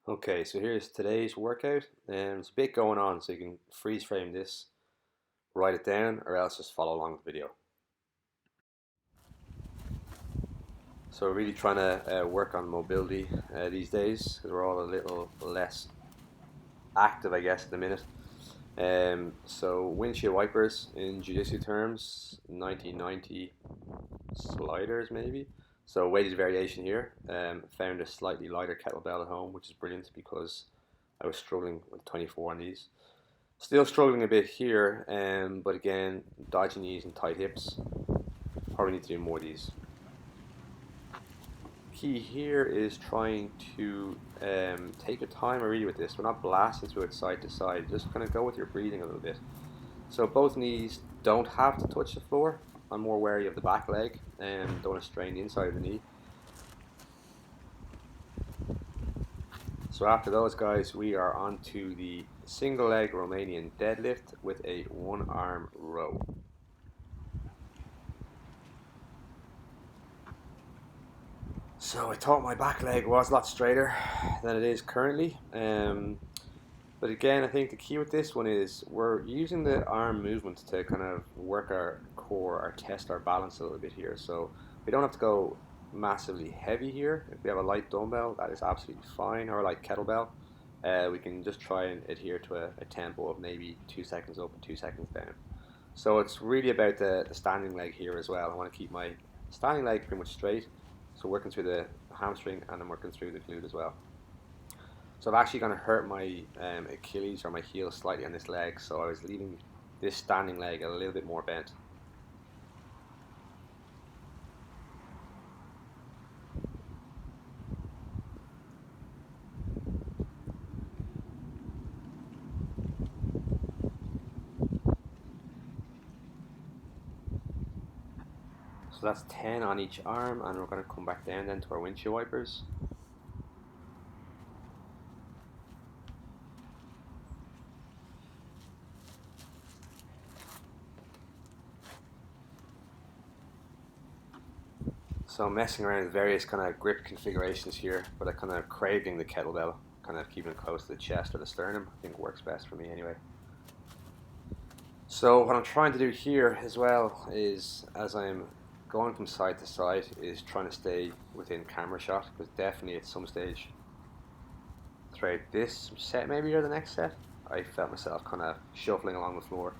Okay, so here's today's workout, and it's a bit going on, so you can freeze frame this, write it down, or else just follow along with the video. So we're really trying to work on mobility these days, because we're all a little less active, I guess, at the minute. So windshield wipers in jiu-jitsu terms, 1990 sliders maybe. So weighted variation here. Found a slightly lighter kettlebell at home, which is brilliant because I was struggling with 24 on these. Still struggling a bit here, but again, dodgy knees and tight hips. Probably need to do more of these. Key here is trying to take your time really with this. We're not blasting through it side to side. Just kind of go with your breathing a little bit. So both knees don't have to touch the floor. I'm more wary of the back leg and don't want to strain the inside of the knee. So after those guys, we are on to the single leg Romanian deadlift with a one arm row. So I thought my back leg was a lot straighter than it is currently. But again, I think the key with this one is we're using the arm movement to kind of work our core or test our balance a little bit here. So we don't have to go massively heavy here. If we have a light dumbbell, that is absolutely fine, or a light kettlebell. We can just try and adhere to a tempo of maybe 2 seconds up and 2 seconds down. So it's really about the standing leg here as well. I want to keep my standing leg pretty much straight. So working through the hamstring and I'm working through the glute as well. So I've actually going to hurt my Achilles or my heel slightly on this leg. So I was leaving this standing leg a little bit more bent. So that's 10 on each arm, and we're going to come back down then to our windshield wipers. So I'm messing around with various kind of grip configurations here, but I kind of craving the kettlebell, kind of keeping it close to the chest or the sternum. I think works best for me anyway. So what I'm trying to do here as well is, as I'm going from side to side, is trying to stay within camera shot, because definitely at some stage throughout this set maybe or the next set, I felt myself kind of shuffling along the floor.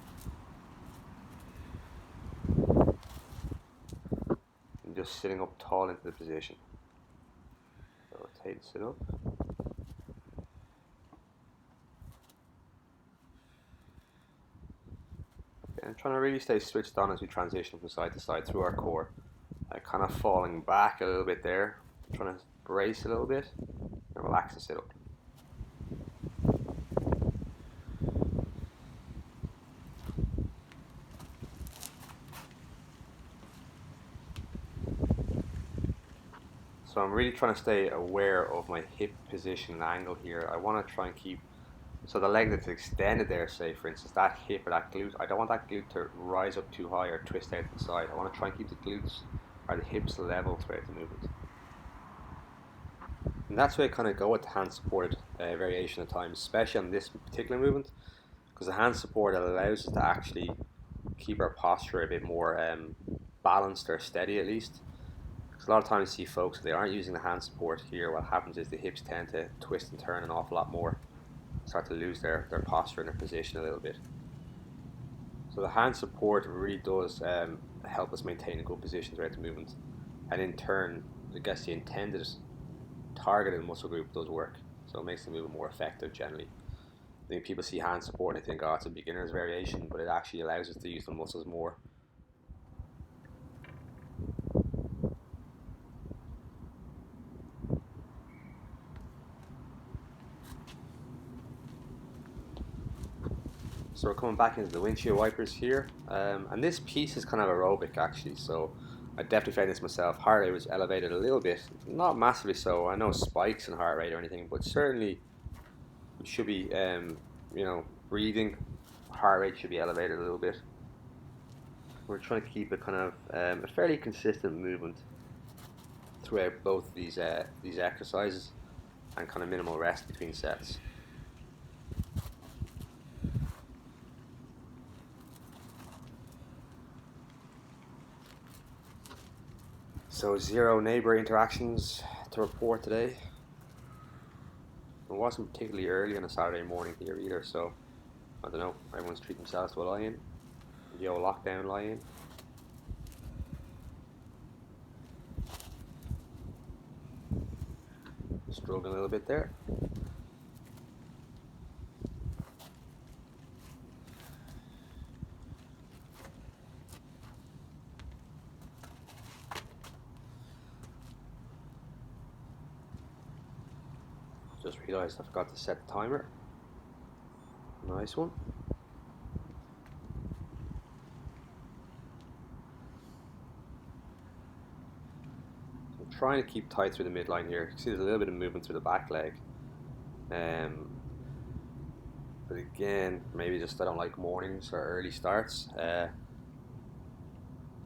And just sitting up tall into the position. So rotate and sit up. And trying to really stay switched on as we transition from side to side through our core. Kind of falling back a little bit there, trying to brace a little bit and relax and sit up. So I'm really trying to stay aware of my hip position and angle here. I want to try and keep, so the leg that's extended there, say for instance, that hip or that glute, I don't want that glute to rise up too high or twist out to the side. I want to try and keep the glutes or the hips level throughout the movement. And that's where I kind of go with the hand supported variation at times, especially on this particular movement, because the hand support allows us to actually keep our posture a bit more balanced or steady at least. Because a lot of times you see folks, if they aren't using the hand support here, what happens is the hips tend to twist and turn an awful lot more, start to lose their posture and their position a little bit. So the hand support really does help us maintain a good position throughout the movement, and in turn, I guess the intended targeted muscle group does work, so it makes the movement more effective generally. I think people see hand support and they think, oh, it's a beginner's variation, but it actually allows us to use the muscles more. So we're coming back into the windshield wipers here, and this piece is kind of aerobic actually, so I definitely found this myself. Heart rate was elevated a little bit, not massively so. I know spikes in heart rate or anything, but certainly we should be, breathing, heart rate should be elevated a little bit. We're trying to keep it kind of a fairly consistent movement throughout both these exercises, and kind of minimal rest between sets. So 0 neighbor interactions to report today. It wasn't particularly early on a Saturday morning here either, so I don't know, everyone's treating themselves to a lie-in. Yo, lockdown lie-in. Struggling a little bit there. Just realised I forgot to set the timer. Nice one. I'm trying to keep tight through the midline here. You can see there's a little bit of movement through the back leg. But again, maybe just I don't like mornings or early starts. I'm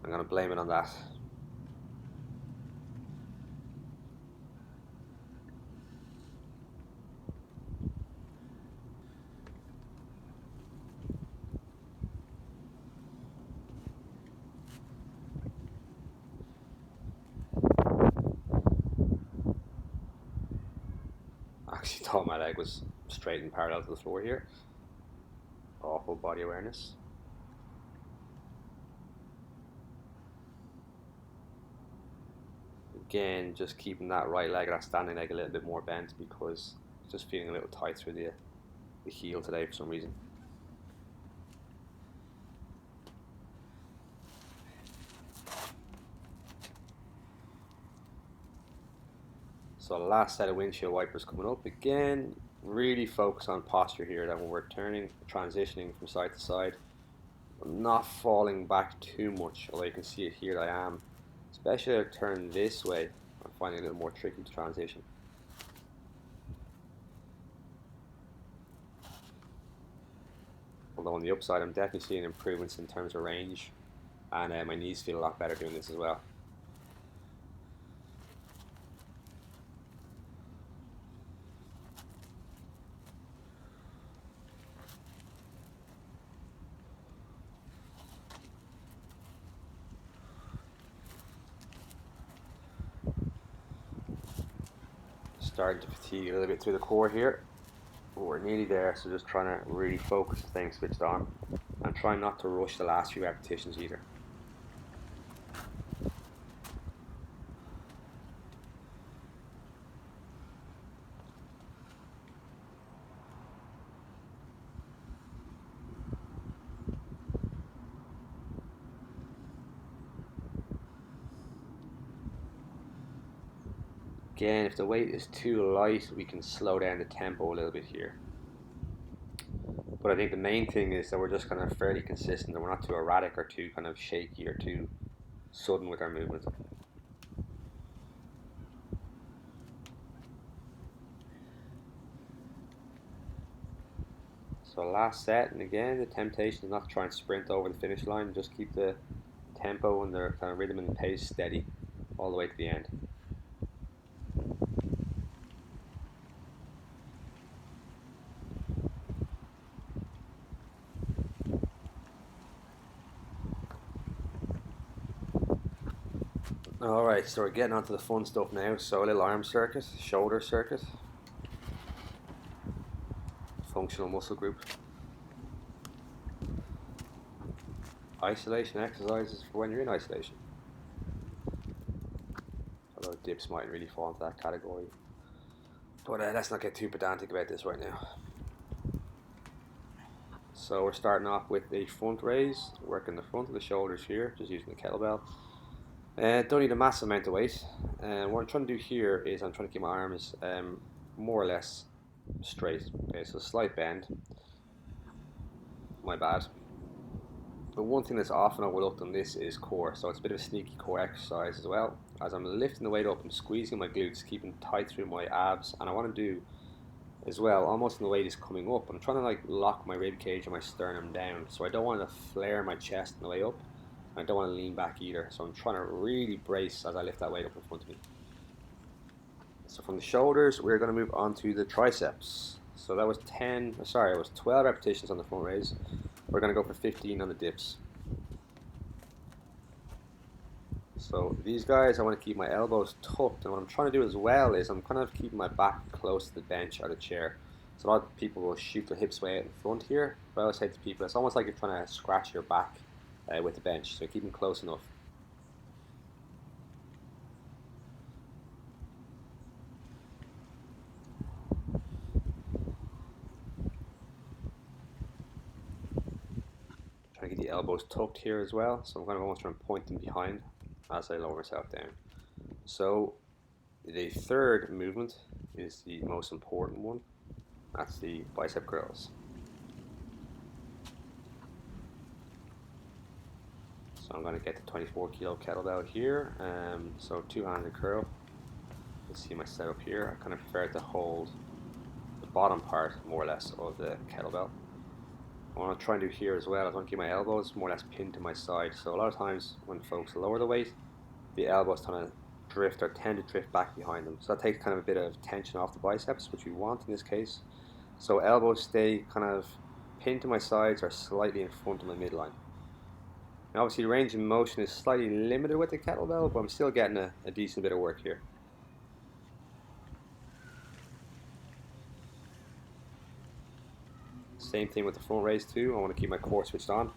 going to blame it on that. I actually thought my leg was straight and parallel to the floor here. Awful body awareness. Again, just keeping that right leg, that standing leg a little bit more bent because it's just feeling a little tight through the heel today for some reason. So last set of windshield wipers coming up. Again, really focus on posture here, that when we're turning, transitioning from side to side, I'm not falling back too much, although you can see it here that I am. Especially if I turn this way, I'm finding it a little more tricky to transition. Although on the upside, I'm definitely seeing improvements in terms of range, and my knees feel a lot better doing this as well. Starting to fatigue a little bit through the core here. We're nearly there, so just trying to really focus things switched on and trying not to rush the last few repetitions either. Again, if the weight is too light, we can slow down the tempo a little bit here. But I think the main thing is that we're just kind of fairly consistent and we're not too erratic or too kind of shaky or too sudden with our movement. So last set, and again the temptation is not to try and sprint over the finish line, just keep the tempo and the kind of rhythm and pace steady all the way to the end. Alright, so we're getting onto the fun stuff now. So a little arm circuit, shoulder circuit, functional muscle group. Isolation exercises for when you're in isolation. Although dips might really fall into that category. But let's not get too pedantic about this right now. So we're starting off with a front raise, working the front of the shoulders here, just using the kettlebell. Don't need a massive amount of weight. What I'm trying to do here is I'm trying to keep my arms more or less straight. Okay, so slight bend. My bad. But one thing that's often overlooked on this is core, so it's a bit of a sneaky core exercise as well. As I'm lifting the weight up, I'm squeezing my glutes, keeping tight through my abs, and I want to do as well, almost when the weight is coming up, I'm trying to like lock my rib cage and my sternum down, so I don't want to flare my chest on the way up, and I don't want to lean back either, so I'm trying to really brace as I lift that weight up in front of me. So from the shoulders, we're going to move on to the triceps. So that was 12 repetitions on the front raise. We're going to go for 15 on the dips. So these guys, I want to keep my elbows tucked, and what I'm trying to do as well is I'm kind of keeping my back close to the bench or the chair. So a lot of people will shoot their hips way out in front here, but I always say to people, it's almost like you're trying to scratch your back with the bench, so keep them close enough. Trying to get the elbows tucked here as well, so I'm kind of almost trying to point them behind as I lower myself down. So the third movement is the most important one. That's the bicep curls. So I'm going to get the 24 kilo kettlebell here. So two-handed curl. You see my setup here. I kind of prefer to hold the bottom part more or less of the kettlebell. What I'm trying to do here as well, I want to keep my elbows more or less pinned to my side. So a lot of times when folks lower the weight, the elbows kind of drift or tend to drift back behind them. So that takes kind of a bit of tension off the biceps, which we want in this case. So elbows stay kind of pinned to my sides or slightly in front of my midline. Now obviously range of motion is slightly limited with the kettlebell, but I'm still getting a decent bit of work here. Same thing with the front raise too. I want to keep my core switched on.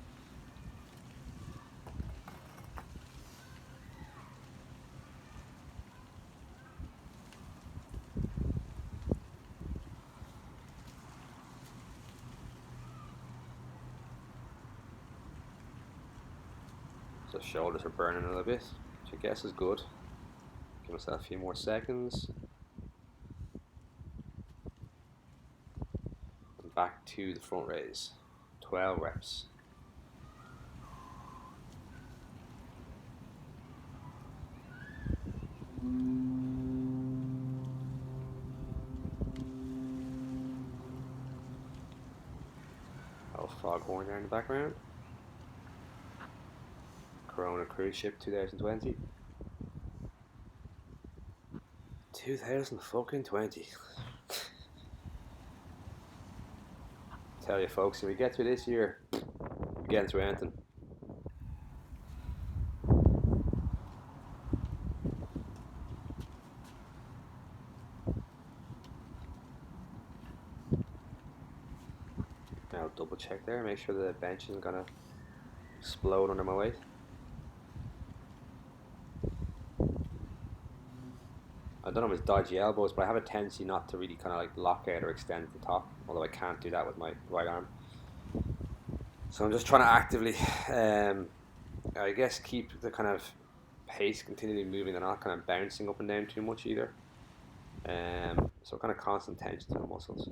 So shoulders are burning a little bit, which I guess is good. Give myself a few more seconds. And back to the front raise. 12 reps. Oh, foghorn there in the background. Corona cruise ship 2020. 2020. Tell you folks, if we get through this year, we're getting through anything. Now double check there, make sure the bench isn't gonna explode under my weight. I don't know if it's dodgy elbows, but I have a tendency not to really kind of like lock out or extend at the top, although I can't do that with my right arm. So I'm just trying to actively, I guess, keep the kind of pace continually moving and not kind of bouncing up and down too much either. So kind of constant tension to the muscles.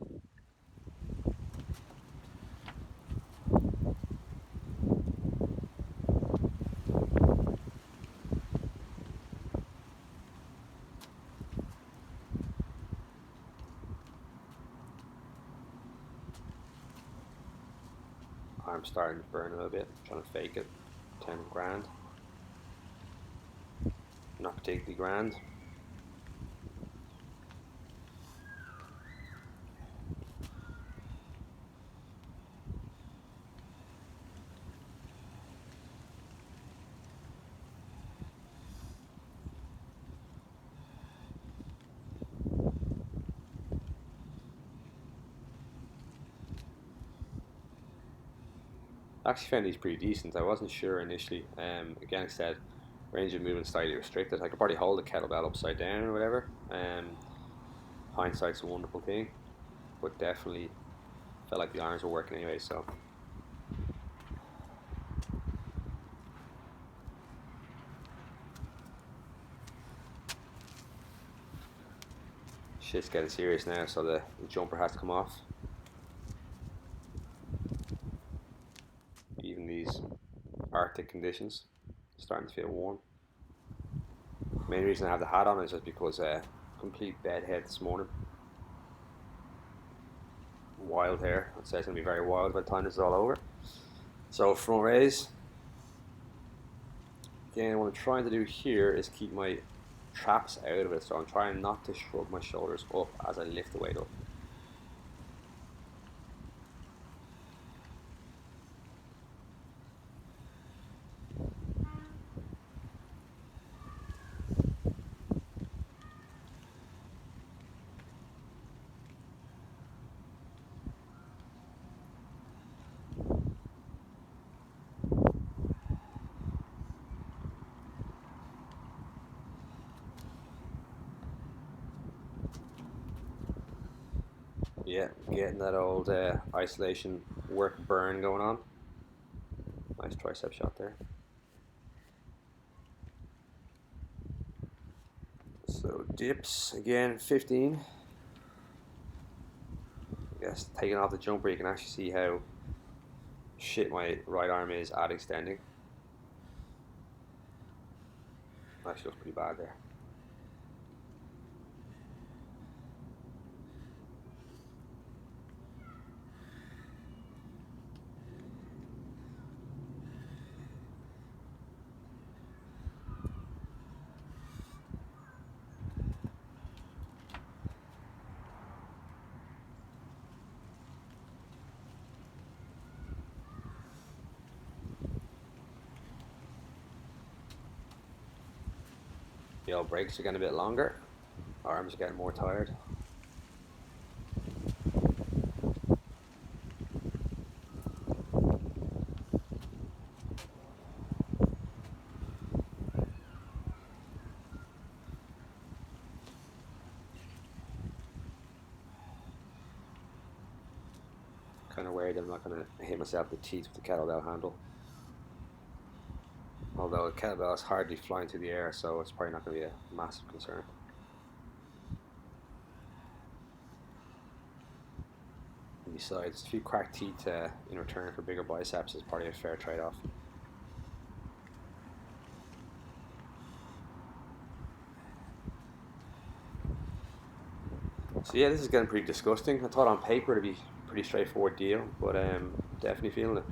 I'm starting to burn a little bit, trying to fake it. 10 grand. Not particularly grand. I actually found these pretty decent. I wasn't sure initially. Again, I said range of movement slightly restricted. I could probably hold the kettlebell upside down or whatever. Hindsight's a wonderful thing, but definitely felt like the arms were working anyway. So shit's getting serious now. So the jumper has to come off. Even these Arctic conditions, starting to feel warm. Main reason I have the hat on is just because complete bedhead this morning. Wild hair. I'd say it's going to be very wild by the time this is all over. So front raise. Again, what I'm trying to do here is keep my traps out of it, so I'm trying not to shrug my shoulders up as I lift the weight up. Yeah, getting that old isolation work burn going on. Nice tricep shot there. So dips again, 15. I guess taking off the jumper, you can actually see how shit my right arm is at extending. Actually looks pretty bad there. The old breaks are getting a bit longer. Arms are getting more tired. Kind of worried I'm not going to hit myself in the teeth with the kettlebell handle. Although the kettlebell is hardly flying through the air, so it's probably not going to be a massive concern. And besides, a few cracked teeth in return for bigger biceps is probably a fair trade-off. So yeah, this is getting pretty disgusting. I thought on paper it'd be a pretty straightforward deal, but definitely feeling it.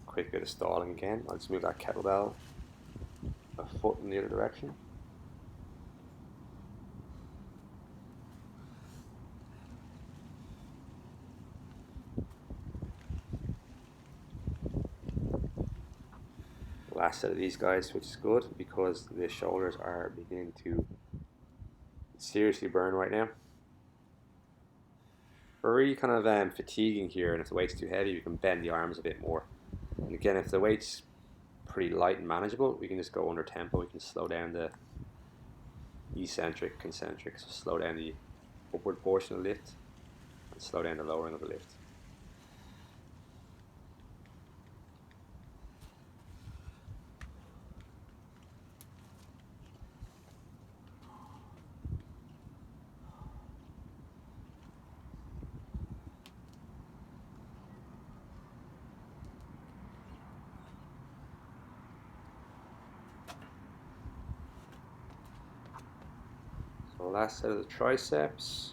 Quick bit of stalling again. I'll just move that kettlebell a foot in the other direction. Last set of these guys, which is good because the shoulders are beginning to seriously burn right now. We're really kind of fatiguing here, and if the weight's too heavy, we can bend the arms a bit more. And again, if the weight's pretty light and manageable, we can just go under tempo. We can slow down the eccentric, concentric, so slow down the upward portion of the lift and slow down the lowering of the lift. So last set of the triceps.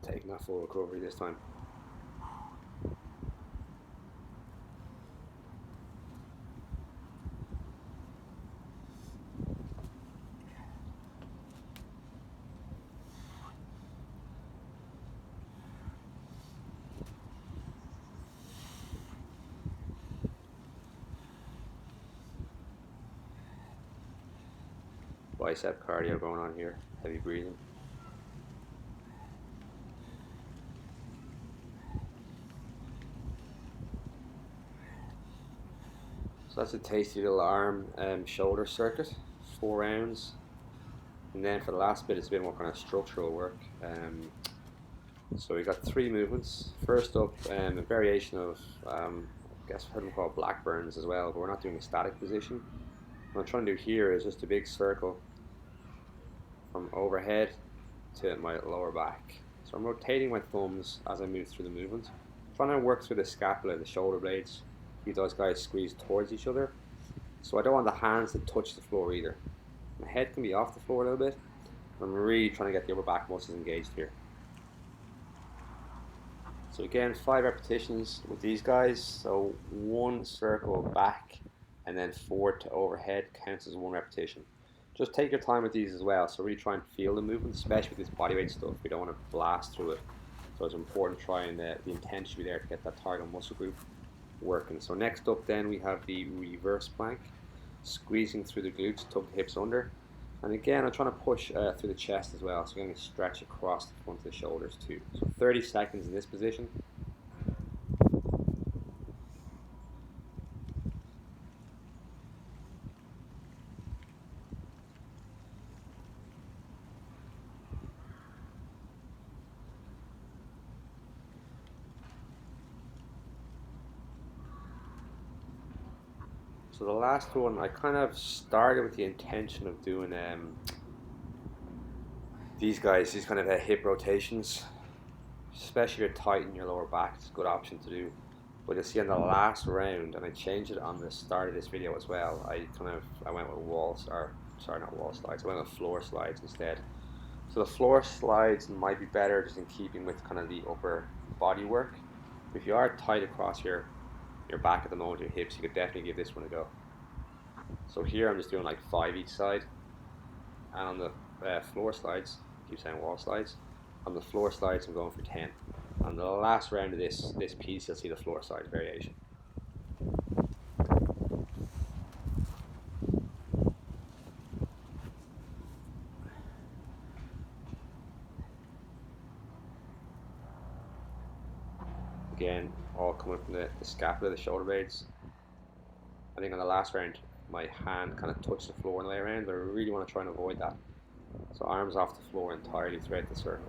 Taking that full recovery this time. bicep cardio going on here, heavy breathing. So that's a tasty little arm shoulder circuit, 4 rounds. And then for the last bit, it's a bit more kind of structural work. So we got 3 movements. First up, a variation of, I guess I've heard them called Blackburns as well, but we're not doing a static position. What I'm trying to do here is just a big circle from overhead to my lower back. So I'm rotating my thumbs as I move through the movement. I'm trying to work through the scapula, the shoulder blades, keep those guys squeezed towards each other. So I don't want the hands to touch the floor either. My head can be off the floor a little bit. I'm really trying to get the upper back muscles engaged here. So again, 5 repetitions with these guys. So 1 circle back and then 4 to overhead counts as 1 repetition. Just take your time with these as well. So really try and feel the movement, especially with this bodyweight stuff. We don't want to blast through it. So it's important trying the intent should be there to get that target muscle group working. So next up then we have the reverse plank, squeezing through the glutes, tuck the hips under. And again, I'm trying to push through the chest as well, so I'm going to stretch across the front of the shoulders too. So 30 seconds in this position. So the last one, I kind of started with the intention of doing these kind of hip rotations, especially if you're tight in your lower back. It's a good option to do. But you'll see on the last round, and I changed it on the start of this video as well, I went with I went with floor slides instead. So the floor slides might be better just in keeping with kind of the upper body work. If you are tight across your back at the moment, your hips, you could definitely give this one a go. So here I'm just doing like 5 each side, and on the floor slides, I keep saying wall slides, on the floor slides I'm going for 10. On the last round of this piece, you'll see the floor side variation. Again, all coming from the scapula, the shoulder blades. I think on the last round, my hand kind of touched the floor on the way around, but I really want to try and avoid that. So arms off the floor entirely throughout the circle.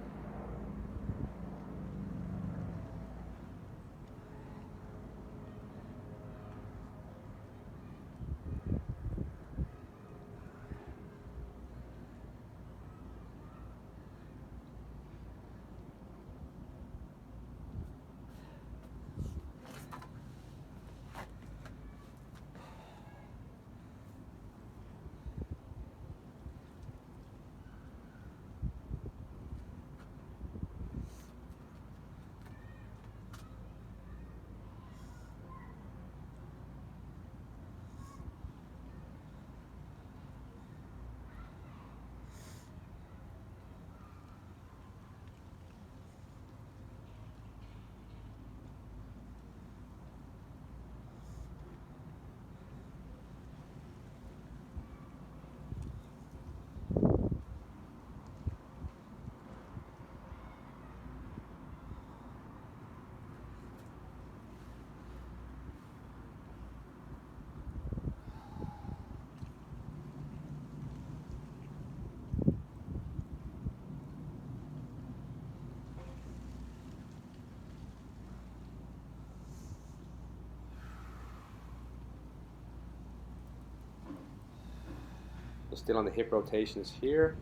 So still on the hip rotations here.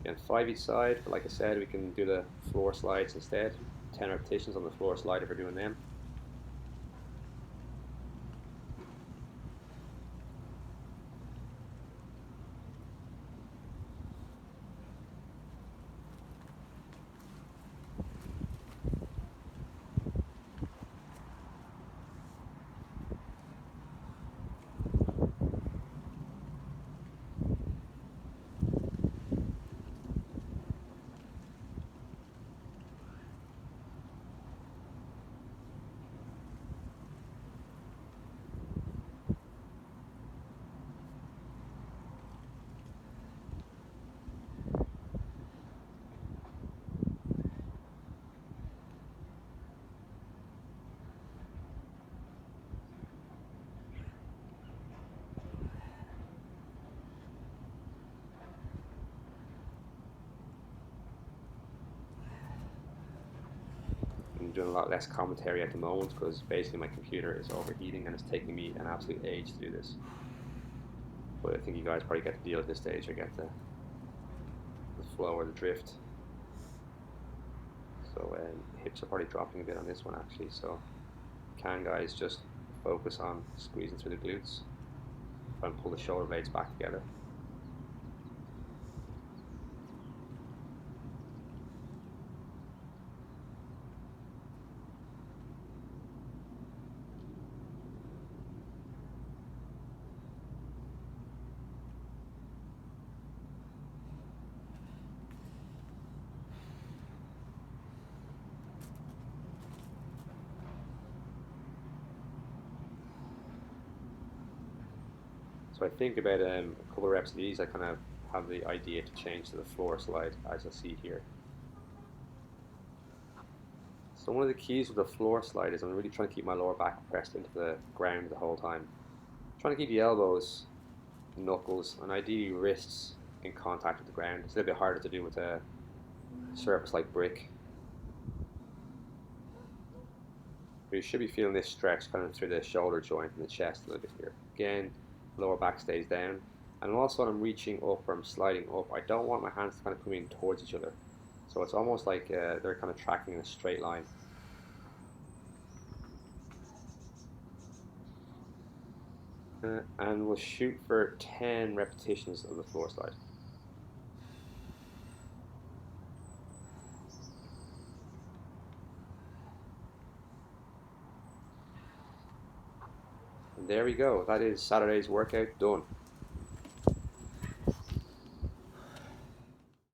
Again, 5 each side, but like I said, we can do the floor slides instead. 10 repetitions on the floor slide if we're doing them. doing a lot less commentary at the moment because basically my computer is overheating and it's taking me an absolute age to do this. But I think you guys probably get the deal at this stage. I get the flow or the drift. So hips are probably dropping a bit on this one actually. So can guys just focus on squeezing through the glutes and pull the shoulder blades back together. So I think about a couple of reps of these, I kind of have the idea to change to the floor slide, as you'll see here. So one of the keys with the floor slide is I'm really trying to keep my lower back pressed into the ground the whole time. I'm trying to keep the elbows, knuckles, and ideally wrists in contact with the ground. It's a little bit harder to do with a surface like brick. But you should be feeling this stretch kind of through the shoulder joint and the chest a little bit here. Again, lower back stays down. And also when I'm reaching up or I'm sliding up, I don't want my hands to kind of come in towards each other. So it's almost like they're kind of tracking in a straight line. And we'll shoot for 10 repetitions of the floor slide. And there we go. That is Saturday's workout done.